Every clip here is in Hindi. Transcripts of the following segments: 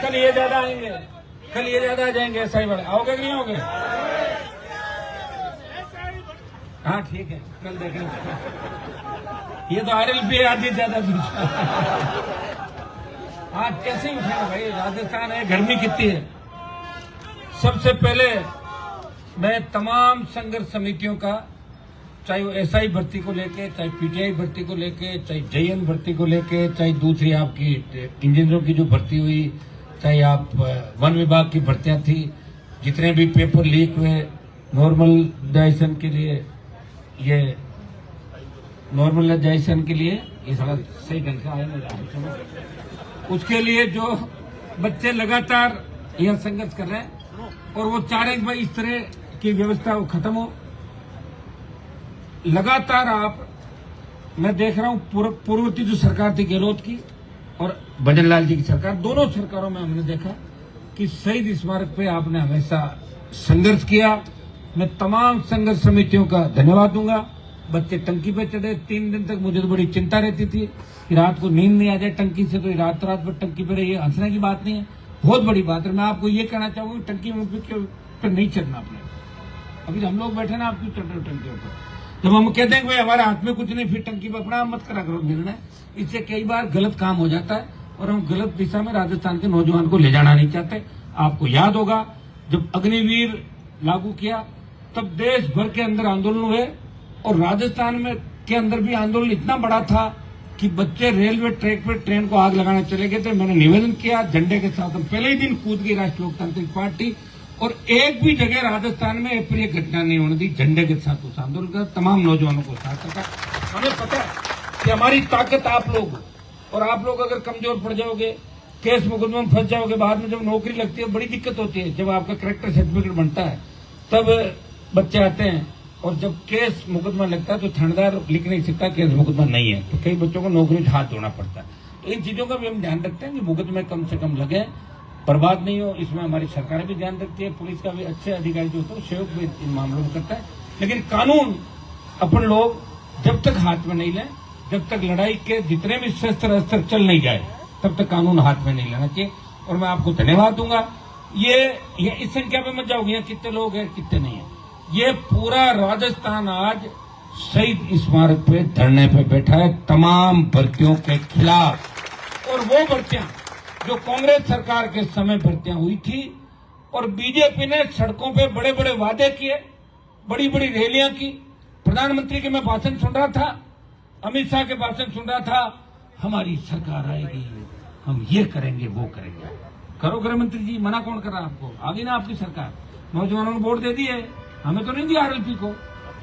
कल ये ज्यादा आएंगे, कल ये ज्यादा आ जाएंगे। ऐसा ही बड़े आओगे कि नहीं आओगे? हाँ ठीक है, कल देखेंगे। ये तो RLP आदि ज्यादा आज कैसे ही उठेगा भाई, राजस्थान है, गर्मी कितनी है। सबसे पहले मैं तमाम संघर्ष समितियों का, चाहे वो SI भर्ती को लेके, चाहे PTI भर्ती को लेके, चाहे JN भर्ती को लेके, चाहे दूसरी आपकी इंजीनियरों की जो भर्ती हुई, चाहे आप वन विभाग की भर्तियां थी, जितने भी पेपर लीक हुए नॉर्मलाइजेशन के लिए, ये नॉर्मलाइजेशन के लिए ये सारा सही ढंग से आया नहीं, उसके लिए जो बच्चे लगातार यह संघर्ष कर रहे हैं और वो चाह रहे हैं भाई इस तरह की व्यवस्था वो खत्म हो। लगातार मैं देख रहा हूं पूर्ववर्ती जो सरकार थी गहलोत की और भजनलाल जी की सरकार, दोनों सरकारों में हमने देखा कि शहीद स्मारक पे आपने हमेशा संघर्ष किया। मैं तमाम संघर्ष समितियों का धन्यवाद दूंगा। बच्चे टंकी पे चढ़े 3 दिन तक, मुझे तो बड़ी चिंता रहती थी कि रात को नींद नहीं आ जाए टंकी से, तो रात भर टंकी पे रही। हंसने की बात नहीं है, बहुत बड़ी बात है। मैं आपको ये कहना चाहूंगा टंकी में पे नहीं चढ़ना आपने। अभी हम लोग बैठे ना, आप क्यों चढ़ रहे हो टंकी पर? जब हम कहते हैं कि भाई हमारे हाथ में कुछ नहीं, फिर टंकी पर अपना मत करा करो निर्णय। इससे कई बार गलत काम हो जाता है और हम गलत दिशा में राजस्थान के नौजवान को ले जाना नहीं चाहते। आपको याद होगा जब अग्निवीर लागू किया तब देश भर के अंदर आंदोलन हुए और राजस्थान में के अंदर भी आंदोलन इतना बड़ा था कि बच्चे रेलवे ट्रैक पर ट्रेन को आग लगाने चले गए थे। मैंने निवेदन किया, झंडे के साथ हम पहले ही दिन कूद गई राष्ट्रीय लोकतांत्रिक पार्टी, और एक भी जगह राजस्थान में अप्रिय घटना नहीं होने दी। झंडे के साथ उस आंदोलन का तमाम नौजवानों को साथ रखा। हमें पता है कि हमारी ताकत आप लोग हो, और आप लोग अगर कमजोर पड़ जाओगे, केस मुकदमे में फंस जाओगे, बाद में जब नौकरी लगती है बड़ी दिक्कत होती है। जब आपका कैरेक्टर सर्टिफिकेट बनता है तब बच्चे आते हैं, और जब केस मुकदमा लगता है तो थानेदार लिख नहीं सकता केस मुकदमा नहीं है, तो कई बच्चों को नौकरी से हाथ धोना पड़ता है। तो इन चीजों का भी हम ध्यान रखते हैं कि मुकदमे कम से कम लगे, बर्बाद नहीं हो। इसमें हमारी सरकार भी ध्यान रखती है, पुलिस का भी अच्छे अधिकारी जो होते हैं सहयोग भी इन मामलों में करता है। लेकिन कानून अपन लोग जब तक हाथ में नहीं लें, जब तक लड़ाई के जितने भी शस्त्र अस्त्र चल नहीं जाए, तब तक कानून हाथ में नहीं लेना चाहिए। और मैं आपको धन्यवाद दूंगा। ये इस संख्या पे मत जाओगे, कितने लोग हैं कितने नहीं है। ये पूरा राजस्थान आज शहीद स्मारक पे धरने पे बैठा है तमाम भर्तियों के खिलाफ। और वो भर्तियां जो कांग्रेस सरकार के समय भर्तियां हुई थी, और बीजेपी ने सड़कों पे बड़े बड़े वादे किए, बड़ी बड़ी रैलियां की। प्रधानमंत्री के मैं भाषण सुन रहा था, अमित शाह के भाषण सुन रहा था, हमारी सरकार आएगी, हम ये करेंगे वो करेंगे। करो गृह मंत्री जी, मना कौन कर रहा आपको? आ गई ना आपकी सरकार, नौजवानों ने वोट दे दिए। हमें तो नहीं दिया RLP को,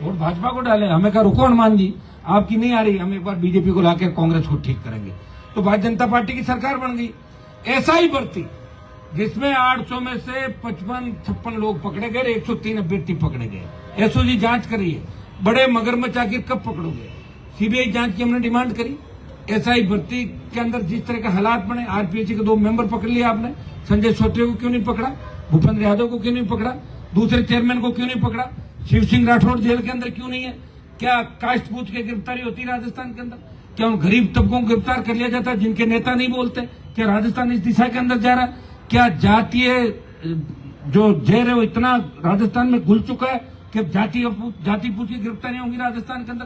वोट भाजपा को डाले। हमें कहा रुको हनुमान जी, आपकी नहीं आ रही, हम एक बार बीजेपी को लाकर कांग्रेस को ठीक करेंगे। तो भारतीय जनता पार्टी की सरकार बन गई। SI भर्ती जिसमें 800 में से 55-56 लोग पकड़े गए, 103 अभ्यर्थी पकड़े गए। SOG जांच करिए, बड़े मगरमच्छ आखिर कब पकड़ोगे? CBI जांच की हमने डिमांड करी। SI भर्ती के अंदर जिस तरह के हालात बने, RPSC के 2 मेंबर पकड़ लिए आपने, संजय सोत्रे को क्यों नहीं पकड़ा? भूपेंद्र यादव को क्यों नहीं पकड़ा? दूसरे चेयरमैन को क्यों नहीं पकड़ा? शिव सिंह राठौड़ जेल के अंदर क्यों नहीं है? क्या कास्ट पूछ के गिरफ्तारी होती है राजस्थान के अंदर? क्या उन गरीब तबकों को गिरफ्तार कर लिया जाता है जिनके नेता नहीं बोलते? क्या राजस्थान इस दिशा के अंदर जा रहा है? क्या जातीय जो जेर है वो इतना राजस्थान में घुल चुका है कि जाति पूछ की गिरफ्तारी होंगी राजस्थान के अंदर?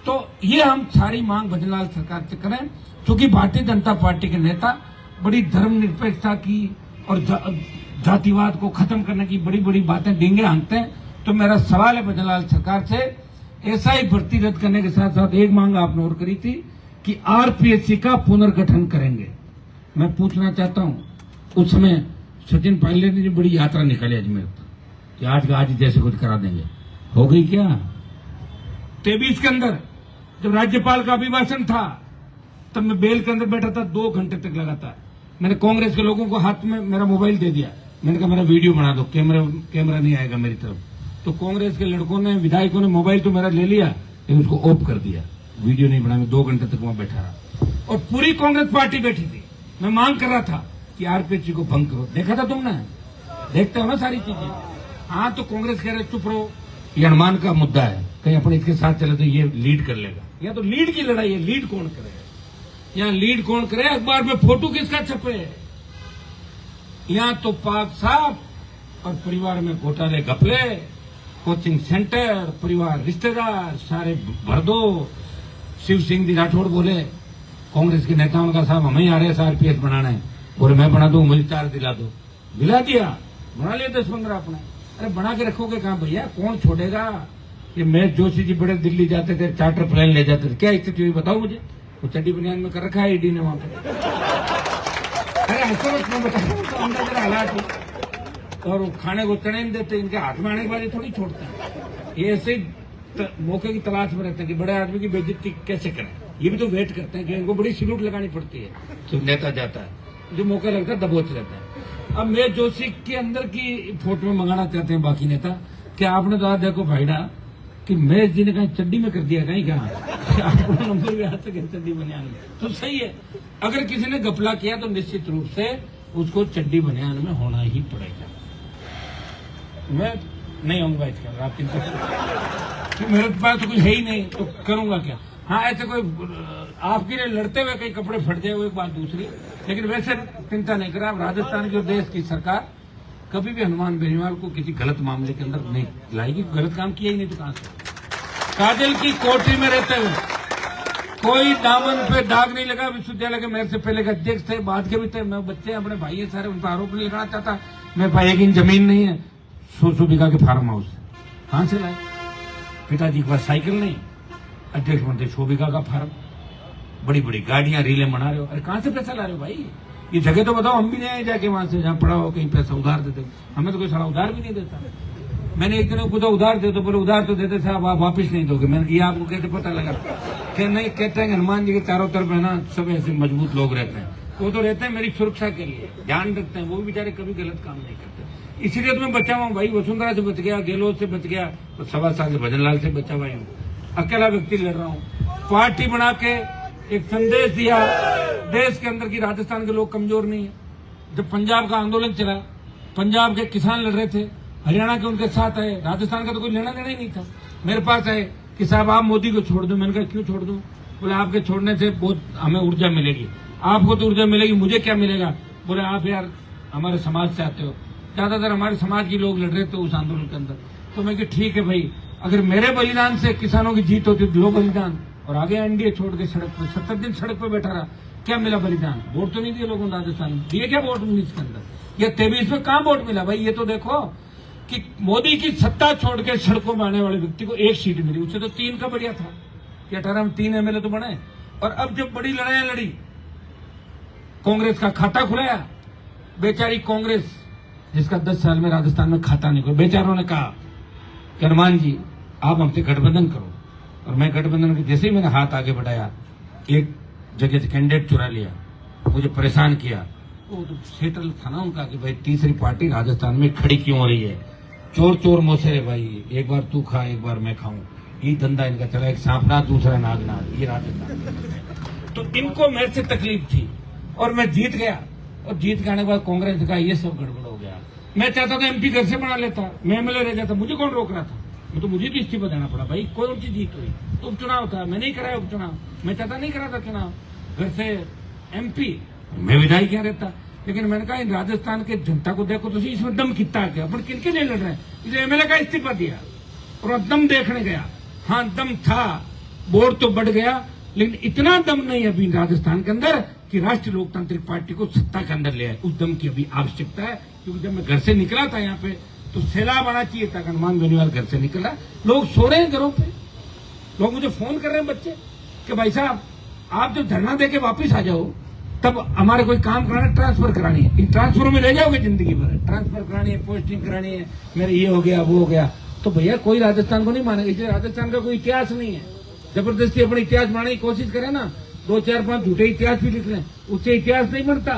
तो ये हम सारी मांग भजनलाल सरकार से करें, क्योंकि भारतीय जनता पार्टी के नेता बड़ी धर्मनिरपेक्षता की और जातिवाद को खत्म करने की बड़ी बड़ी बातें डींगे हाँकते हैं। तो मेरा सवाल है भजनलाल सरकार से, SI भर्ती रद्द करने के साथ साथ एक मांग आपने और करी थी कि RPSC का पुनर्गठन करेंगे। मैं पूछना चाहता हूं, उस समय सचिन पायलट ने बड़ी यात्रा निकाली अजमेर कि आज जैसे कुछ करा देंगे, हो गई क्या? 23 के अंदर जब राज्यपाल का अभिभाषण था तब मैं बेल के अंदर बैठा था 2 घंटे तक लगातार। मैंने कांग्रेस के लोगों को हाथ में मेरा मोबाइल दे दिया, मैंने कहा मेरा वीडियो बना दो, कैमरा नहीं आएगा मेरी तरफ। तो कांग्रेस के लड़कों ने, विधायकों ने मोबाइल तो मेरा ले लिया, लेकिन उसको ऑफ कर दिया, वीडियो नहीं बना। मैं 2 घंटे तक वहां बैठा रहा और पूरी कांग्रेस पार्टी बैठी थी। मैं मांग कर रहा था कि RPSC को भंग करो। देखा था तुमने? देखते हो ना सारी चीजें। हाँ, तो कांग्रेस कह रहे चुप रहो, ये हनुमान का मुद्दा है, कहीं अपन इसके साथ चले तो ये लीड कर लेगा। या तो लीड की लड़ाई है, लीड कौन करे? यहाँ लीड कौन करे? अखबार में फोटो किसका छपे? यहाँ तो पाक साहब और परिवार में घोटाले घपले, कोचिंग सेंटर, परिवार रिश्तेदार सारे भर दो। शिव सिंह जी राठौड़ बोले कांग्रेस के नेताओं का, साहब हमें RS RPS बनाना है, बोले मैं बना दूं, मुझे 4 दिला दो, दिला दिया, बना लिया 10-15 अपने। अरे बना के रखोगे कहाँ भैया, कौन छोड़ेगा। ये महेश जोशी जी बड़े दिल्ली जाते थे, चार्टर प्लेन ले जाते थे, क्या स्थिति हुई बताओ मुझे। वो चड्डी बनियान में कर रखा है ईडी ने वहां पर। अरे ऐसा मैं बताऊँ अंदर मेरा हालात हो। और खाने को चने नहीं देते, इनके हाथ में आने के बाद ये थोड़ी छोड़ते हैं। ये ऐसे ही मौके की तलाश में रहते हैं कि बड़े आदमी की बेइज्जती कैसे करें। ये भी तो वेट करते हैं कि इनको बड़ी सैल्यूट लगानी पड़ती है तो नेता जाता है, जो मौका लगता है दबोच रहता है। अब महेश जोशी के अंदर की फोटो में मंगाना चाहते हैं बाकी नेता कि आपने तो आज देखो भाईडा कि महेश जी ने कहीं चड्डी में कर दिया, कहीं क्या आपको नंबर भी आ सके चड्डी बनियान में, तो सही है। अगर किसी ने घपला किया तो निश्चित रूप से उसको चड्डी बनियान में होना ही पड़ेगा। मैं नहीं आऊंगा इसका, आप चिंता करो, मेरे पास तो कुछ है ही नहीं, तो करूंगा क्या। हाँ ऐसे कोई आपके लिए लड़ते हुए कई कपड़े फट जाए वो एक बात दूसरी, लेकिन वैसे चिंता नहीं करा। राजस्थान की और देश की सरकार कभी भी हनुमान बेनीवाल को किसी गलत मामले के अंदर नहीं लाएगी। गलत काम किया ही नहीं तो कहां से। काजल की कोठरी में रहते हुए कोई दामन पे दाग नहीं लगा। विश्वविद्यालय के मेयर से पहले के अध्यक्ष थे, बाद के भी थे। मैं बच्चे अपने भाई है सारे, उन पर आरोप नहीं लगाना चाहता। मेरे पास एक इंच जमीन नहीं है, 100 बीघा के फार्म हाउस कहां से लाए। पिताजी के पास साइकिल नहीं, अध्यक्ष मंत्री 100 बीघा का फार्म, बड़ी बड़ी गाड़ियां रीलें बना रहे हो। अरे कहां से पैसा ला रहे हो भाई, ये जगह तो बताओ, हम भी नहीं आए जाके वहां से जहां पड़ा हो कहीं पैसा उधार देते। हमें तो कोई सारा उधार भी नहीं देता। मैंने एक दिन पूछा उधार दे, तो बोले उधार तो देते साहब, आप वापिस नहीं दोगे। मैंने कहा आपको कैसे पता लगा। कि नहीं, कहते हैं हनुमान जी के चारों तरफ है ना सब ऐसे मजबूत लोग रहते हैं, वो तो रहते हैं मेरी सुरक्षा के लिए, ध्यान रखते हैं, वो भी बेचारे कभी गलत काम नहीं करते। इसीलिए तो मैं बचा हुआ भाई, वसुंधरा से बच गया, गहलोत से बच गया, तो 1.25 साल से भजन लाल से बचा हुआ हूँ। अकेला व्यक्ति लड़ रहा हूँ। पार्टी बना के एक संदेश दिया देश के अंदर की राजस्थान के लोग कमजोर नहीं है। जब पंजाब का आंदोलन चला, पंजाब के किसान लड़ रहे थे, हरियाणा के उनके साथ आए, राजस्थान का तो कोई लेना देना ही नहीं था। मेरे पास आए कि साहब आप मोदी को छोड़ दो। मैंने कहा क्यों छोड़ दूं। बोले आपके छोड़ने से बहुत हमें ऊर्जा मिलेगी। आपको तो ऊर्जा मिलेगी, मुझे क्या मिलेगा। बोले आप यार हमारे समाज से आते हो, ज्यादातर हमारे समाज के लोग लड़ रहे थे उस आंदोलन के अंदर। तो मैं कि ठीक है भाई, अगर मेरे बलिदान से किसानों की जीत होती तो लो बलिदान। और आगे एनडीए छोड़ के सड़क पर 70 दिन सड़क पर बैठा रहा, क्या मिला बलिदान। वोट तो नहीं दिए लोगों ने राजस्थान में, दिए क्या वोट 19 के अंदर या 23 में कहां वोट मिला भाई। ये तो देखो कि मोदी की सत्ता छोड़ के सड़कों में आने वाले व्यक्ति को 1 सीट मिली, उससे तो 3 का बढ़िया था कि 18 में 3 MLA तो बने। और अब जब बड़ी लड़ाई लड़ी, कांग्रेस का खाता खुलाया, बेचारी कांग्रेस जिसका 10 साल में राजस्थान में खाता नहीं खुला, बेचारों ने कहा कि हनुमान जी आप हमसे गठबंधन करो। और मैं गठबंधन के जैसे ही मैंने हाथ आगे बढ़ाया, एक जगह से कैंडिडेट चुरा लिया, मुझे परेशान किया। वो तो सेटल था ना उनका कि भाई तीसरी पार्टी राजस्थान में खड़ी क्यों हो रही है। चोर चोर मोसेरे भाई, एक बार तू खा एक बार मैं खाऊं, ये धंधा इनका चला। एक सांपनाथ दूसरा नागनाथ, ये राजस्थान। तो इनको मेरे से तकलीफ थी और मैं जीत गया। और जीत के आने के बाद कांग्रेस ने कहा ये सब गड़बड़ हो गया। मैं चाहता था MP घर से बना लेता, मैं MLA रह जाता, मुझे कौन रोक रहा था। तो मुझे भी इस्तीफा देना पड़ा भाई, कोई उनकी जीत हुई। तो उपचुनाव था, मैं नहीं कराया उपचुनाव, मैं चाहता नहीं करा था चुनाव। घर से MP, मैं विधायक क्या रहता। लेकिन मैंने कहा राजस्थान के जनता को देखो तो इसमें दम कितना आ गया, अपन किनके लिए लड़ रहे हैं। इसलिए MLA का इस्तीफा दिया और दम देखने गया। हाँ दम था, वोट तो बढ़ गया, लेकिन इतना दम नहीं अभी राजस्थान के अंदर कि राष्ट्रीय लोकतांत्रिक पार्टी को सत्ता के अंदर ले आए। उस दम की अभी आवश्यकता है, क्योंकि जब मैं घर से निकला था यहाँ पे तो सैलाब आना चाहिए था। हनुमान बेनीवाल घर से निकला, लोग सो रहे हैं घरों पे, लोग मुझे फोन कर रहे हैं बच्चे कि भाई साहब आप जब धरना देके वापिस आ जाओ तब हमारे कोई काम कराना, ट्रांसफर करानी है, इन ट्रांसफरों में ले जाओगे जिंदगी भर, ट्रांसफर करानी है, पोस्टिंग करानी है, मेरे ये हो गया वो हो गया। तो भैया कोई राजस्थान को नहीं मानेगा, इसलिए राजस्थान का कोई इतिहास नहीं है। जबरदस्ती अपना इतिहास बनाने की कोशिश करे ना, 2-4-5 झूठे इतिहास भी लिख लें, उससे इतिहास नहीं बनता।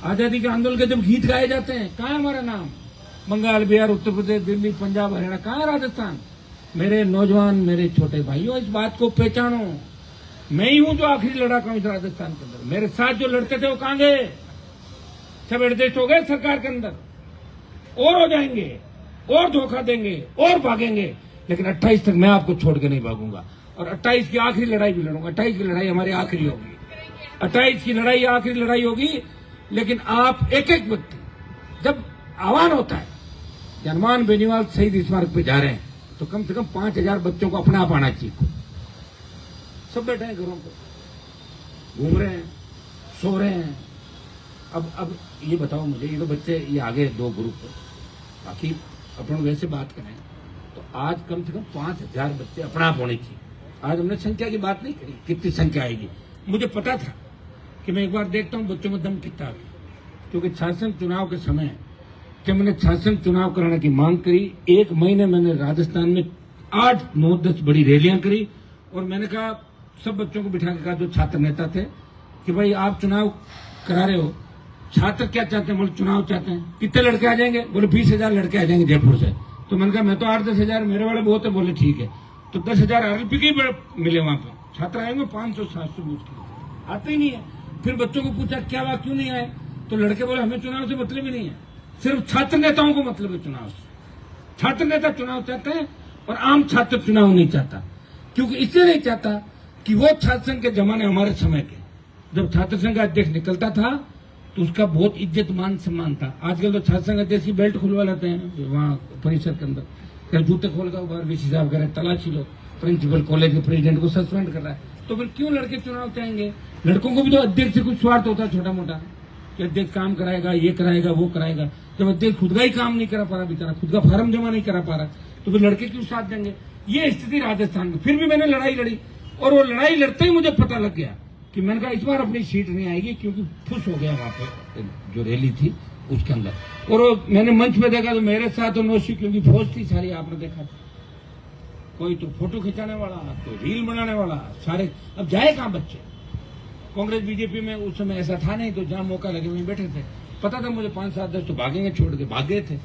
आजादी के आंदोलन के जब गीत गाए जाते हैं, कहाँ है हमारा नाम। बंगाल, बिहार, उत्तर प्रदेश, दिल्ली, पंजाब, हरियाणा, कहाँ है राजस्थान। मेरे नौजवान, मेरे छोटे भाइयों, इस बात को पहचानो। मैं ही हूं जो आखिरी लड़ाका हूं इस राजस्थान के अंदर। मेरे साथ जो लड़ते थे वो कहां गए, सब एडजस्ट हो गए सरकार के अंदर, और हो जाएंगे, और धोखा देंगे, और भागेंगे। लेकिन 28 तक मैं आपको छोड़ के नहीं भागूंगा। और 28 की आखिरी लड़ाई भी लड़ूंगा। 28 की लड़ाई हमारी आखिरी होगी, 28 की लड़ाई आखिरी लड़ाई होगी। लेकिन आप एक एक व्यक्ति जब आह्वान होता है कि हनुमान बेनीवाल शहीद स्मारक पे जा रहे हैं तो कम से कम 5,000 बच्चों को अपने आप आना चाहिए। सब बैठे हैं घरों पर, घूम रहे हैं, सो रहे हैं। अब ये बताओ मुझे, ये तो बच्चे ये आगे 2 ग्रुप है, बाकी अपन वैसे बात करें तो आज कम से कम 5,000 बच्चे अपना आप होने चाहिए। आज हमने संख्या की बात नहीं करी, कितनी संख्या आएगी। मुझे पता था कि मैं एक बार देखता हूँ बच्चों में दम कितना आ गया, क्योंकि शासन चुनाव के समय जब मैंने शासन चुनाव कराने की मांग करी, 1 महीने मैंने राजस्थान में 8, 9, 10 बड़ी रैलियां करी और मैंने कहा, सब बच्चों को बिठा के कहा जो छात्र नेता थे कि भाई आप चुनाव करा रहे हो, छात्र क्या चाहते हैं? बोले चुनाव चाहते हैं। कितने लड़के आ जाएंगे? बोले 20,000 लड़के आ जाएंगे जयपुर से। तो मैंने कहा मैं तो 8-10 हजार, मेरे वाले बहुत है। बोले ठीक है, तो 10,000 RLP के मिले वहां पर, छात्र आएंगे 500-700 मुश्किल, आते ही नहीं है। फिर बच्चों को पूछा क्या बात, क्यों नहीं आए? तो लड़के बोले हमें चुनाव से मतलब ही नहीं है, सिर्फ छात्र नेताओं को मतलब है चुनाव से। छात्र नेता चुनाव चाहते हैं और आम छात्र चुनाव नहीं चाहता, क्योंकि इसलिए नहीं चाहता कि वो छात्र संघ के जमाने, हमारे समय के, जब छात्र संघ का अध्यक्ष निकलता था तो उसका बहुत इज्जत मान सम्मान था। आजकल तो छात्र संघ अध्यक्ष की बेल्ट खुलवा लेते हैं वहाँ परिसर के अंदर, क्या जूते खोल कर बाहर VC साहब कह रहे तलाशी लो, प्रिंसिपल कॉलेज के प्रेसिडेंट को सस्पेंड कर रहा है। तो फिर क्यों लड़के चुनाव चाहेंगे? लड़कों को भी तो अध्यक्ष से कुछ स्वार्थ होता है छोटा मोटा, कि अध्यक्ष काम कराएगा, ये कराएगा, वो कराएगा। जब अध्यक्ष खुद का ही काम नहीं करा पा रहा, बेचारा खुद का फार्म जमा नहीं करा पा रहा, तो फिर लड़के क्यों साथ देंगे? ये स्थिति राजस्थान में। फिर भी मैंने लड़ाई लड़ी और वो लड़ाई लड़ते ही मुझे पता लग गया कि मैंने कहा इस बार अपनी सीट नहीं आएगी, क्योंकि खुश हो गया वहां पे जो रैली थी उसके अंदर। और मैंने मंच पे देखा तो मेरे साथ नौशी, क्योंकि फौज थी सारी, आपने देखा था, कोई तो फोटो खिंचाने वाला, कोई रील बनाने वाला, सारे। अब जाए कहां बच्चे? कांग्रेस बीजेपी में उस समय ऐसा था नहीं, तो जहां मौका लगे वहीं बैठे थे। पता था मुझे 5-7-10 तो भागेंगे छोड़ के, भाग गए थे।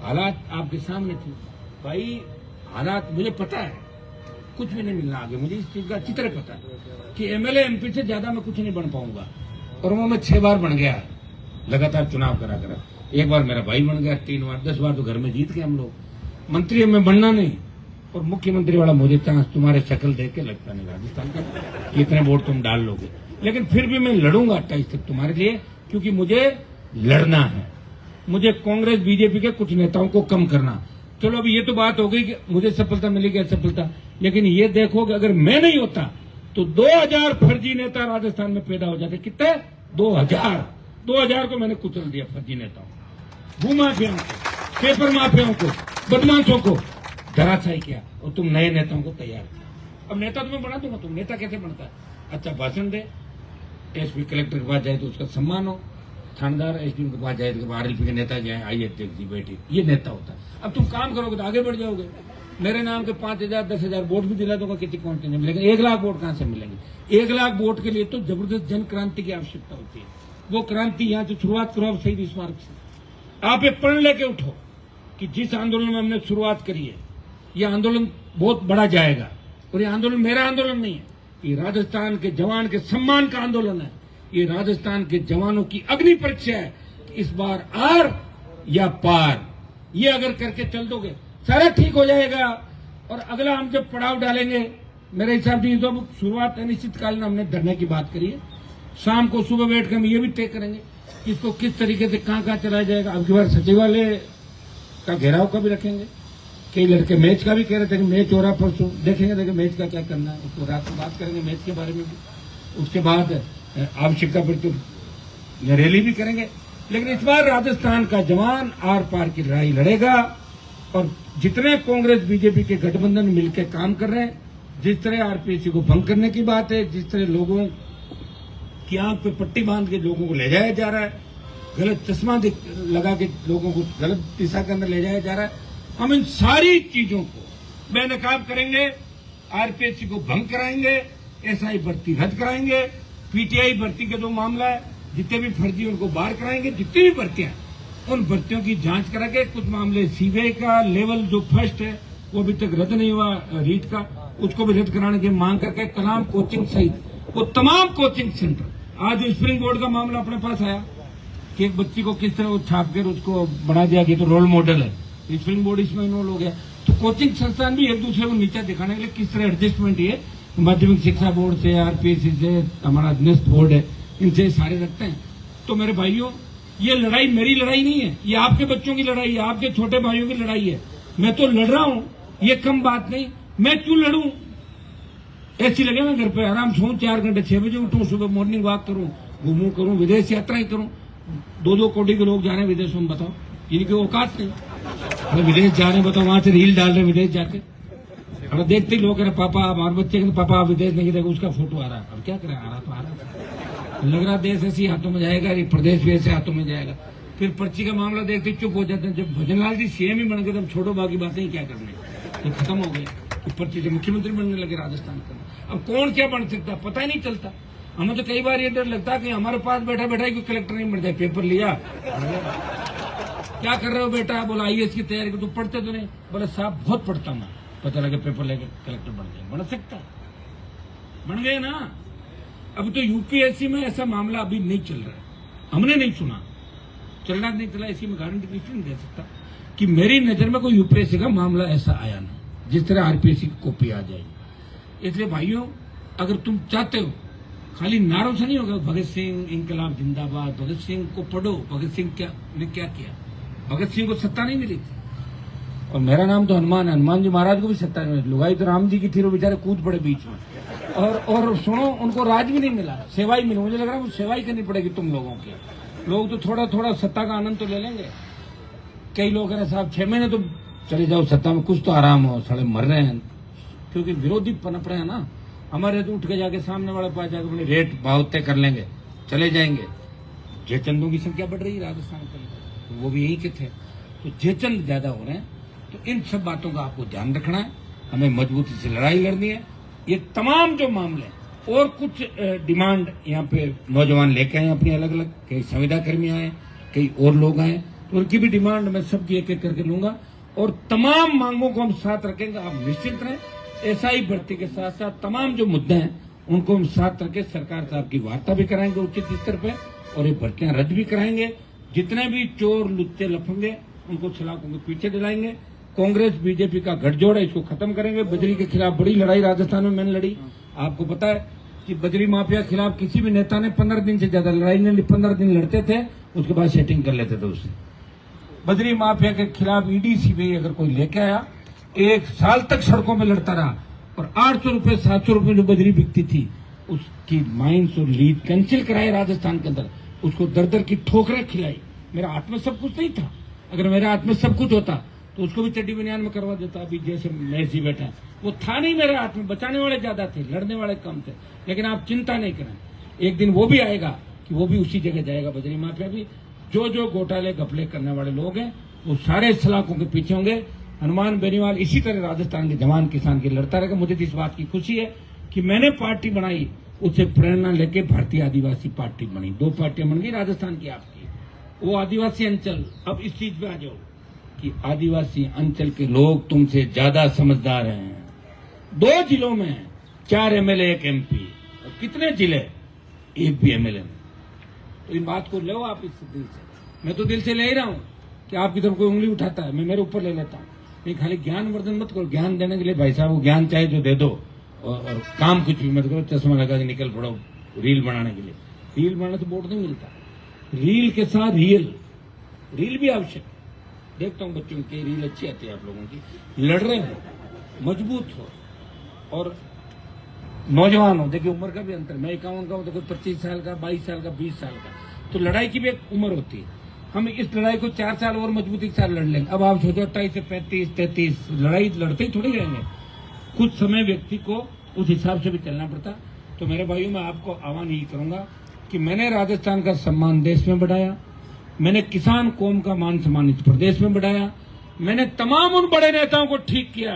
हालात आपके सामने थी भाई, हालात मुझे पता है, कुछ भी नहीं मिलना आगे। मुझे इस चीज का अच्छी तरह पता है कि MLA MP से ज्यादा मैं कुछ नहीं बन पाऊंगा। और वो मैं 6 बार बन गया लगातार चुनाव करा करा। एक बार मेरा भाई बन गया, 3 बार, 10 बार तो घर में जीत गए हम लोग। मंत्री में बनना नहीं, और मुख्यमंत्री वाला मुझे चांस तुम्हारे शक्ल देख के लगता नहीं राजस्थान का कितने वोट तुम डाल लोगे। लेकिन फिर भी मैं लड़ूंगा 28 तक तुम्हारे लिए, क्योंकि मुझे लड़ना है। मुझे कांग्रेस बीजेपी के कुछ नेताओं को कम करना। चलो अभी ये तो बात हो गई कि मुझे सफलता मिलेगी, असफलता, लेकिन ये देखो कि अगर मैं नहीं होता तो 2000 फर्जी नेता राजस्थान में पैदा हो जाते। कितने? 2000 को मैंने कुचल दिया, फर्जी नेताओं, भूमाफियाओं को, पेपर माफियाओं को, बदमाशों को धराशायी किया, और तुम नए नेताओं को तैयार किया। अब नेता तुम्हें बना दूंगा। तुम नेता कैसे बनता है? अच्छा भाषण दे, SP कलेक्टर के पास जाए तो उसका सम्मान हो, थानेदार SDM के पास जाए तो RLP के नेता जाए, आइए अध्यक्ष जी बैठे, ये नेता होता है। अब तुम काम करोगे तो आगे बढ़ जाओगे। मेरे नाम के 5,000 10,000 वोट भी दिला दूंगा, किसी कौन नहीं, लेकिन 1 लाख वोट कहां से मिलेंगे? 1 लाख वोट के लिए तो जबरदस्त जन क्रांति की आवश्यकता होती है। वो क्रांति यहाँ से शुरुआत करो अब शहीद स्मारक से। आप एक प्रण लेके उठो कि जिस आंदोलन में हमने शुरुआत करी है, ये आंदोलन बहुत बड़ा जाएगा। और ये आंदोलन मेरा आंदोलन नहीं है, ये राजस्थान के जवान के सम्मान का आंदोलन है। ये राजस्थान के जवानों की अग्नि परीक्षा है कि इस बार आर या पार। ये अगर करके चल दोगे सारा ठीक हो जाएगा। और अगला हम जब पड़ाव डालेंगे, मेरे हिसाब से तो शुरुआत अनिश्चितकालीन हमने धरने की बात करी है। शाम को सुबह बैठ कर हम ये भी तय करेंगे कि इसको किस तरीके से कहां चलाया जाएगा। अब की बार सचिवालय का घेराव का भी रखेंगे। कई लड़के मैच का भी कह रहे थे कि मैच हो रहा परसों, देखेंगे मैच का क्या करना है, उसको रात को बात करेंगे मैच के बारे में भी। उसके बाद आवश्यकता पर तो रैली भी करेंगे। लेकिन इस बार राजस्थान का जवान आर पार की लड़ाई लड़ेगा। और जितने कांग्रेस बीजेपी के गठबंधन मिलकर काम कर रहे हैं, जिस तरह RPSC को भंग करने की बात है, जिस तरह लोगों की आंख पे पट्टी बांध के लोगों को ले जाया जा रहा है, गलत चश्मा लगा के लोगों को गलत दिशा के अंदर ले जाया जा रहा है, हम इन सारी चीजों को बेनकाब करेंगे। RPSC को भंग कराएंगे, SI भर्ती रद्द कराएंगे, PTI भर्ती के 2 मामला है, जितने भी फर्जी उनको बाहर कराएंगे। जितनी भी भर्तियां, उन भर्तियों की जांच कराके कुछ मामले CBI का लेवल जो फर्स्ट है वो अभी तक रद्द नहीं हुआ, रीट का, उसको भी रद्द कराने की मांग करके कलाम कोचिंग सहित वो तमाम कोचिंग सेंटर। आज स्प्रिंग बोर्ड का मामला अपने पास आया कि एक बच्ची को किस तरह वो छाप कर उसको बना दिया कि तो रोल मॉडल है, स्प्रिंग बोर्ड इसमें इन्वॉल्व हो गया। तो कोचिंग संस्थान भी एक दूसरे को नीचा दिखाने के लिए किस तरह एडजस्टमेंट ये माध्यमिक शिक्षा बोर्ड से, RPSC से, हमारा नेस्ट बोर्ड है, इनसे सारे रखते हैं। तो मेरे भाइयों, ये लड़ाई मेरी लड़ाई नहीं है, ये आपके बच्चों की लड़ाई है, आपके छोटे भाइयों की लड़ाई है। मैं तो लड़ रहा हूं, ये कम बात नहीं। मैं क्यों लड़ूं? ऐसी लगे मैं घर पे आराम सोऊं, 4 घंटे 6 बजे उठूं, सुबह मॉर्निंग वॉक करूं, घूमूं करूं, विदेश यात्राएं करूं। 2-2 कोटी के लोग जा रहे हैं विदेशों में, बताओ इनकी औकात नहीं। अरे विदेश जा रहे हैं, बताओ, वहां से रील डाल रहे विदेश जाके। अब देखते ही लोग कह रहे पापा, हमारे बच्चे के पापा आप विदेश नहीं देखो, उसका फोटो आ रहा है। अब क्या करें, आ रहा तो आ रहा। लग रहा देश ऐसी हाथों में जाएगा, प्रदेश भी ऐसे हाथों में जाएगा। फिर पर्ची का मामला देखते चुप हो जाते हैं। जब भजनलाल जी सीएम ही बन गए, तब छोड़ो बाकी बातें ही क्या करने, तो खत्म हो गए। कि पर्ची से मुख्यमंत्री बनने लगे राजस्थान का। अब कौन क्या बन सकता पता ही नहीं चलता। हमें तो कई बार ये डर लगता है कि हमारे पास बैठा बैठा ही कोई कलेक्टर नहीं बन जाए। पेपर लिया, क्या कर रहे हो बेटा? बोला आईएएस की तैयारी। तो पढ़ते तो नहीं? बोला साहब बहुत पढ़ता मैं। पता लगे पेपर लेकर कलेक्टर बन गए। बन सकता, बन गए ना। अब तो यूपीएससी में ऐसा मामला अभी नहीं चल रहा है, हमने नहीं सुना, चलना नहीं चला। इसी में गारंटी किसी नहीं दे सकता कि मेरी नजर में कोई यूपीएससी का मामला ऐसा आया ना जिस तरह आरपीएससी की कॉपी आ जाएगी। इसलिए भाइयों, अगर तुम चाहते हो, खाली नारों से नहीं होगा भगत सिंह इंकलाब जिंदाबाद, भगत सिंह को पढ़ो। भगत सिंह ने क्या किया? भगत सिंह को सत्ता नहीं मिली थी। और मेरा नाम तो हनुमान है, हनुमान जी महाराज को भी सत्ता नहीं मिली। लुगाई तो राम जी की थी, वो बेचारे कूद पड़े बीच में। और सुनो, उनको राज भी नहीं मिला, सेवाई मिली। मुझे लग रहा है वो सेवाई करनी पड़ेगी तुम लोगों की। लोग तो थोड़ा थोड़ा सत्ता का आनंद तो ले लेंगे। कई लोग कह रहे साहब 6 महीने तो चले जाओ सत्ता में, कुछ तो आराम हो, साले मर रहे हैं। क्योंकि विरोधी पनप रहे हैं ना हमारे, तो उठ के जाके सामने वाले पास जाकर अपने रेट भाव तय कर लेंगे, चले जाएंगे। जयचंदों की संख्या बढ़ रही है राजस्थान के अंदर, तो वो भी यही के थे। तो जयचंद ज्यादा हो रहे हैं। तो इन सब बातों का आपको ध्यान रखना है। हमें मजबूती से लड़ाई लड़नी है। ये तमाम जो मामले और कुछ डिमांड यहाँ पे नौजवान लेके आए अपनी अलग अलग, कई संविदा कर्मी आए, कई और लोग आए, तो उनकी भी डिमांड मैं सबकी एक एक करके लूंगा और तमाम मांगों को हम साथ रखेंगे। आप निश्चित रहें, एसआई भर्ती के साथ साथ तमाम जो मुद्दे हैं उनको हम साथ रखे सरकार साहब की वार्ता भी कराएंगे उचित स्तर पे, और ये भर्तियां रद्द भी कराएंगे। जितने भी चोर लुच्चे लफंगे उनको सलाखों के पीछे दिलाएंगे। कांग्रेस बीजेपी का गठजोड़ है, इसको खत्म करेंगे। बजरी के खिलाफ बड़ी लड़ाई राजस्थान में मैंने लड़ी। आपको पता है कि बजरी माफिया के खिलाफ किसी भी नेता ने 15 दिन से ज्यादा लड़ाई नहीं लड़ी। 15 दिन लड़ते थे, उसके बाद सेटिंग कर लेते थे उससे। बजरी माफिया के खिलाफ ईडी सीबीआई अगर कोई लेके आया, 1 साल तक सड़कों में लड़ता रहा। और 800 रुपए 700 रुपए जो बजरी बिकती थी, उसकी माइंस और लीज कैंसिल कराए राजस्थान के अंदर। उसको दर दर की ठोकरें खिलाई। मेरा हाथ में सब कुछ नहीं था। अगर मेरे हाथ में सब कुछ होता तो उसको भी चड्डी बनियान में करवा देता। अभी जैसे मैसी बैठा, वो था नहीं मेरे हाथ में। बचाने वाले ज्यादा थे, लड़ने वाले कम थे। लेकिन आप चिंता नहीं करें, एक दिन वो भी आएगा कि वो भी उसी जगह जाएगा। बजरी माफिया भी, जो जो घोटाले घपले करने वाले लोग हैं, वो सारे सलाखों के पीछे होंगे। हनुमान बेनीवाल इसी तरह राजस्थान के जवान किसान की लड़ता रहेगा। मुझे इस बात की खुशी है कि मैंने पार्टी बनाई, उससे प्रेरणा लेके भारतीय आदिवासी पार्टी बनी। 2 पार्टियां बन गई राजस्थान की आपकी। वो आदिवासी अंचल, अब इस चीज पे आ जाओ कि आदिवासी अंचल के लोग तुमसे ज्यादा समझदार हैं। 2 जिलों में 4 एमएलए 1 एमपी, और कितने जिले, 1 भी एमएलए नहीं। तो इन बात को लो आप इस दिल से। मैं तो दिल से ले ही रहा हूं कि आपकी तरफ कोई उंगली उठाता है मैं मेरे ऊपर ले लेता हूं। नहीं, खाली ज्ञान वर्धन मत करो। ज्ञान देने के लिए भाई साहब, वो ज्ञान चाहे जो दे दो, और काम कुछ भी मत करो। चश्मा लगा के निकल पड़ो रील बनाने के लिए। रील बनाने से वोट नहीं मिलता। रील के साथ रील भी आवश्यक। देखता हूं बच्चों की रील अच्छी आती है आप लोगों की। लड़ रहे हो, मजबूत हो और नौजवान हो। देखिए उम्र का भी अंतर, मैं 51 का हूं तो कोई 25 साल का, 22 साल का, 20 साल का। तो लड़ाई की भी एक उम्र होती है। हम इस लड़ाई को 4 साल और मजबूती के साथ लड़ लेंगे। अब आप सोचो 28 से 35, 33 लड़ाई लड़ते ही थोड़ी रहेंगे। कुछ समय व्यक्ति को उस हिसाब से भी चलना पड़ता। तो मेरे भाइयों, मैं आपको आह्वान यही करूंगा कि मैंने राजस्थान का सम्मान देश में बढ़ाया, मैंने किसान कौम का मान सम्मान इस प्रदेश में बढ़ाया, मैंने तमाम उन बड़े नेताओं को ठीक किया।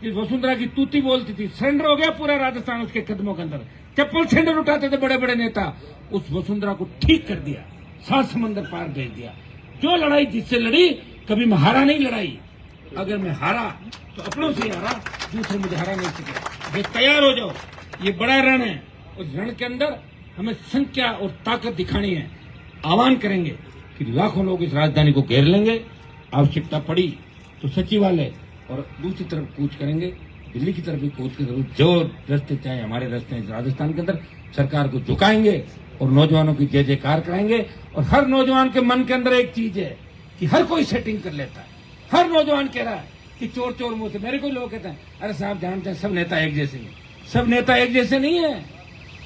इस वसुंधरा की तूती बोलती थी, सरेंडर हो गया पूरा राजस्थान उसके कदमों के अंदर। चप्पल सरेंडर उठाते थे बड़े बड़े नेता, उस वसुंधरा को ठीक कर दिया, 7 समंदर पार भेज दिया। जो लड़ाई जिससे लड़ी, कभी मैं हारा नहीं लड़ाई। अगर मैं हारा तो अपनों से हारा, दूसरे मुझे हरा नहीं सके। ये तैयार हो जाओ, ये बड़ा रण है। उस रण के अंदर हमें संख्या और ताकत दिखानी है। आह्वान करेंगे कि लाखों लोग इस राजधानी को घेर लेंगे। आवश्यकता पड़ी तो सचिवालय और दूसरी तरफ कूच करेंगे, दिल्ली की तरफ भी कूच करेंगे। जो रास्ते चाहे हमारे रास्ते हैं राजस्थान के अंदर, सरकार को झुकाएंगे और नौजवानों की जय जयकार कराएंगे। और हर नौजवान के मन के अंदर एक चीज है कि हर कोई सेटिंग कर लेता है। हर नौजवान कह रहा है कि चोर चोर मुंह से। मेरे कोई लोग कहते हैं अरे साहब जानते हैं सब नेता एक जैसे हैं। सब नेता एक जैसे नहीं है।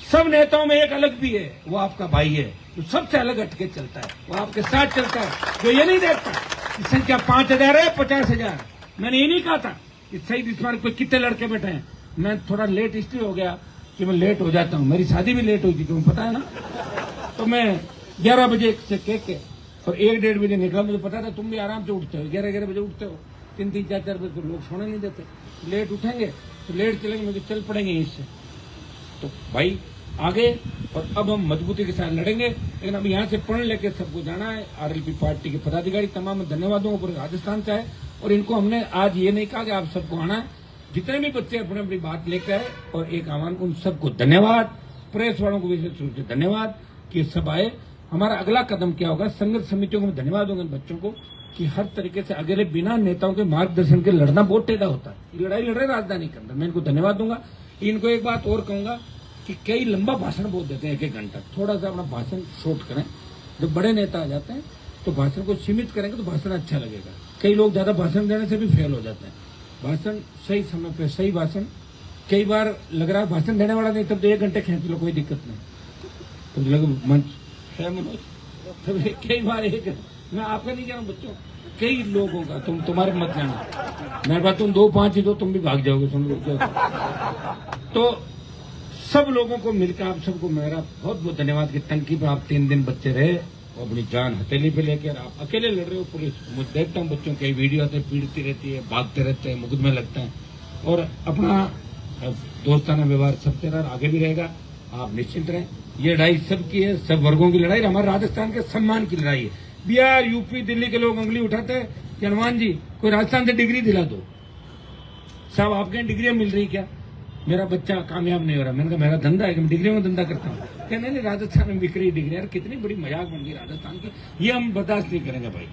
सब नेताओं में एक अलग भी है, वो आपका भाई है, जो सबसे अलग हटके चलता है, वो आपके साथ चलता है, जो ये नहीं देखता कि संख्या 5,000 है 50,000। मैंने ये नहीं कहा था कि शहीद स्मारक पे कितने लड़के बैठे हैं। मैं थोड़ा लेट इसलिए हो गया कि मैं लेट हो जाता हूँ। मेरी शादी भी लेट हुई थी, तुम्हें पता है ना। तो मैं 11 बजे से केक के और 1-1:30 बजे निकला। मुझे पता था तुम भी आराम से उठते हो, 11-11 बजे उठते हो। 3-3, 4-4 बजे तो लोग सोने नहीं देते। लेट उठेंगे तो लेट चलेंगे, मुझे चल पड़ेंगे इससे। तो भाई आगे, और अब हम मजबूती के साथ लड़ेंगे। लेकिन अब यहाँ से पढ़ लेके सबको जाना है। आरएलपी पार्टी के पदाधिकारी तमाम धन्यवाद दूंगा पूरे राजस्थान से है। और इनको हमने आज ये नहीं कहा कि आप सबको आना है, जितने भी बच्चे अपनी अपनी बात लेकर आए। और एक आह्वान, उन सबको धन्यवाद, प्रेस वालों को विशेष रूप से धन्यवाद कि सब आए। हमारा अगला कदम क्या होगा, संघर्ष समितियों को धन्यवाद दूंगा इन बच्चों को कि हर तरीके से अकेले बिना नेताओं के मार्गदर्शन के लड़ना बहुत टेढ़ा होता है। लड़ाई लड़ रहे राजधानी के अंदर, मैं इनको धन्यवाद दूंगा। इनको एक बात और कहूंगा कि कई लंबा भाषण बोल देते हैं 1-1 घंटा। थोड़ा सा अपना भाषण शॉर्ट करें। जब बड़े नेता आ जाते हैं तो भाषण को सीमित करेंगे तो भाषण अच्छा लगेगा। कई लोग ज्यादा भाषण देने से भी फेल हो जाते हैं। भाषण सही समय पे सही भाषण। कई बार लग रहा है भाषण देने वाला नहीं, तब तो 1 घंटे खींच लो, कोई दिक्कत नहीं। तो लगे मंच है मनोज, तब कई बार मैं आपका नहीं कह रहा हूँ बच्चों, कई लोगों का, तुम्हारे मत जाना। मेरे पास तुम 2-5 ही दो, तुम भी भाग जाओगे समझो। तो सब लोगों को मिलकर आप सबको मेरा बहुत बहुत धन्यवाद कि टंकी पे आप 3 दिन बच्चे रहे और अपनी जान हथेली पे लेकर आप अकेले लड़ रहे हो। पुलिस, मुझे देखता हूँ बच्चों कई वीडियो आते, पीड़ती रहती है, भागते रहते हैं, मुकदमे लगते हैं। और अपना दोस्ताना व्यवहार सबसे आगे भी रहेगा, आप निश्चिंत रहें। ये लड़ाई सबकी है, सब वर्गों की लड़ाई, हमारे राजस्थान के सम्मान की लड़ाई है। बिहार, यूपी, दिल्ली के लोग उंगली उठाते हैं कि हनुमान जी कोई राजस्थान से डिग्री दिला दो। साहब आपके यहाँ डिग्रियां मिल रही क्या? मेरा बच्चा कामयाब नहीं हो रहा। मैंने कहा मेरा धंधा है कि मैं डिग्रियों में धंधा करता हूँ। क्या नहीं, राजस्थान में बिक रही डिग्री। यार कितनी बड़ी मजाक बन गई राजस्थान की, ये हम बर्दाश्त नहीं करेंगे भाई।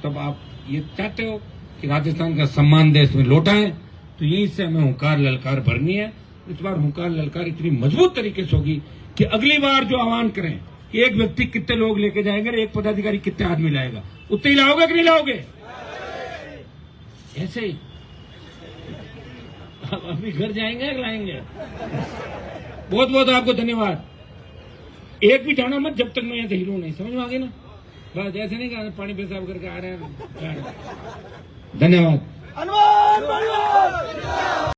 तब आप ये चाहते हो कि राजस्थान का सम्मान देश में लौटा है, तो यहीं से हमें हुंकार ललकार भरनी है। इस बार हुंकार ललकार इतनी मजबूत तरीके से होगी कि अगली बार जो आह्वान करें, एक व्यक्ति कितने लोग लेके जाएंगे, एक पदाधिकारी कितने आदमी लाएगा, उतने ही लाओगे कि नहीं लाओगे? ऐसे ही अभी घर जाएंगे लाएंगे। बहुत बहुत आपको धन्यवाद। एक भी जाना मत जब तक मैं यहाँ से हिलूं नहीं, समझ में आ गई ना? बस ऐसे नहीं कहा पानी पेशाब करके आ रहे हैं। धन्यवाद।